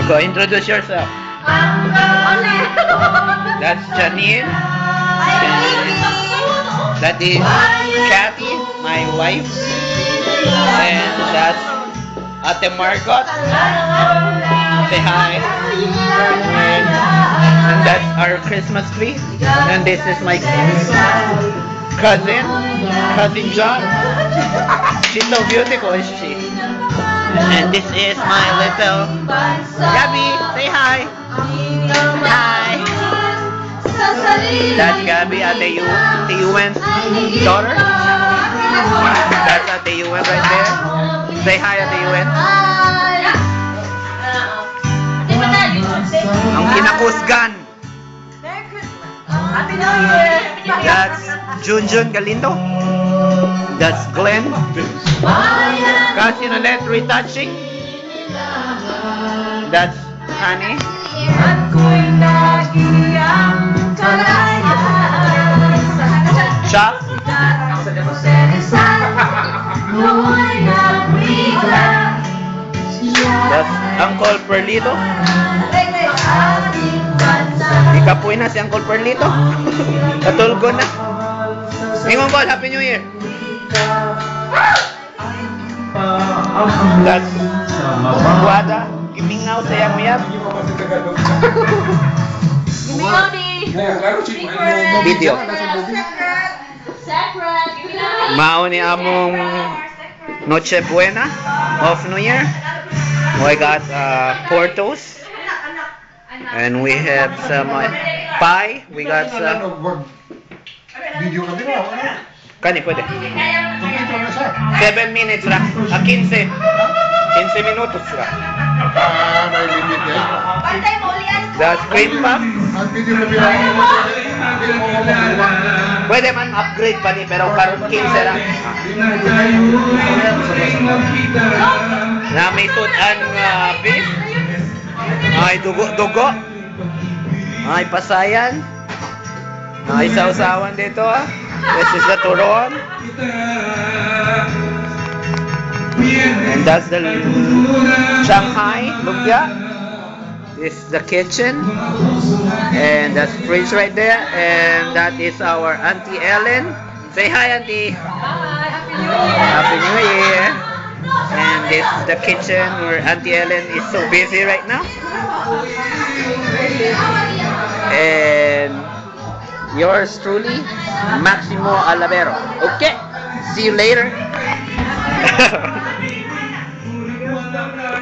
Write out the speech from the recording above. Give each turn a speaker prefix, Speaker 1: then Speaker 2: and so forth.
Speaker 1: Go introduce yourself. That's Janine. That is Kathy, my wife. And that's Ate Margot. Say hi. And that's our Christmas tree. And this is my cousin John. She's so beautiful, is she? And this is my little Gabby. Say hi. Hi. That's Gabby, Ate Yuwen's daughter. That's Ate Yuen right there. Say hi, Ate Yuen. Ang kinakusgan.
Speaker 2: Merry Christmas. Happy New Year.
Speaker 1: That's Junjun Galindo. That's Glenn. Cousin ulit, retouching. That's Honey. Chuck. That's Uncle Perlito. Ikapoy na si Uncle Perlito. Katulgo na. Ingon Col, Happy New Year. That's Guada. Gimingaw sa iyang uyab.
Speaker 2: Gimingaw ni
Speaker 1: Video. Mao ni among Noche Buena of New Year. We got Portos. And we have some pie. We got some...
Speaker 3: Video ka din ako.
Speaker 1: Kani, pwede. 7 minutes lang. 15. 15 minutos lang.
Speaker 3: May limit eh.
Speaker 1: That's cream puff.
Speaker 3: Ang video na bilang
Speaker 1: Pwede man upgrade pa ni, pero karon 15 lang. Na may tutan beef. Ay dugo-dugo. Ay pasayan. Ay sausawan dito ah. This is the turon. And that's the Shanghai lumpia. This is the kitchen. And that's fridge right there. And that is our Auntie Ellen. Say hi, Auntie.
Speaker 2: Hi, Happy New Year.
Speaker 1: Happy New Year. And this is the kitchen where Auntie Ellen is so busy right now. And yours truly, Maximo Alavero. Okay, see you later.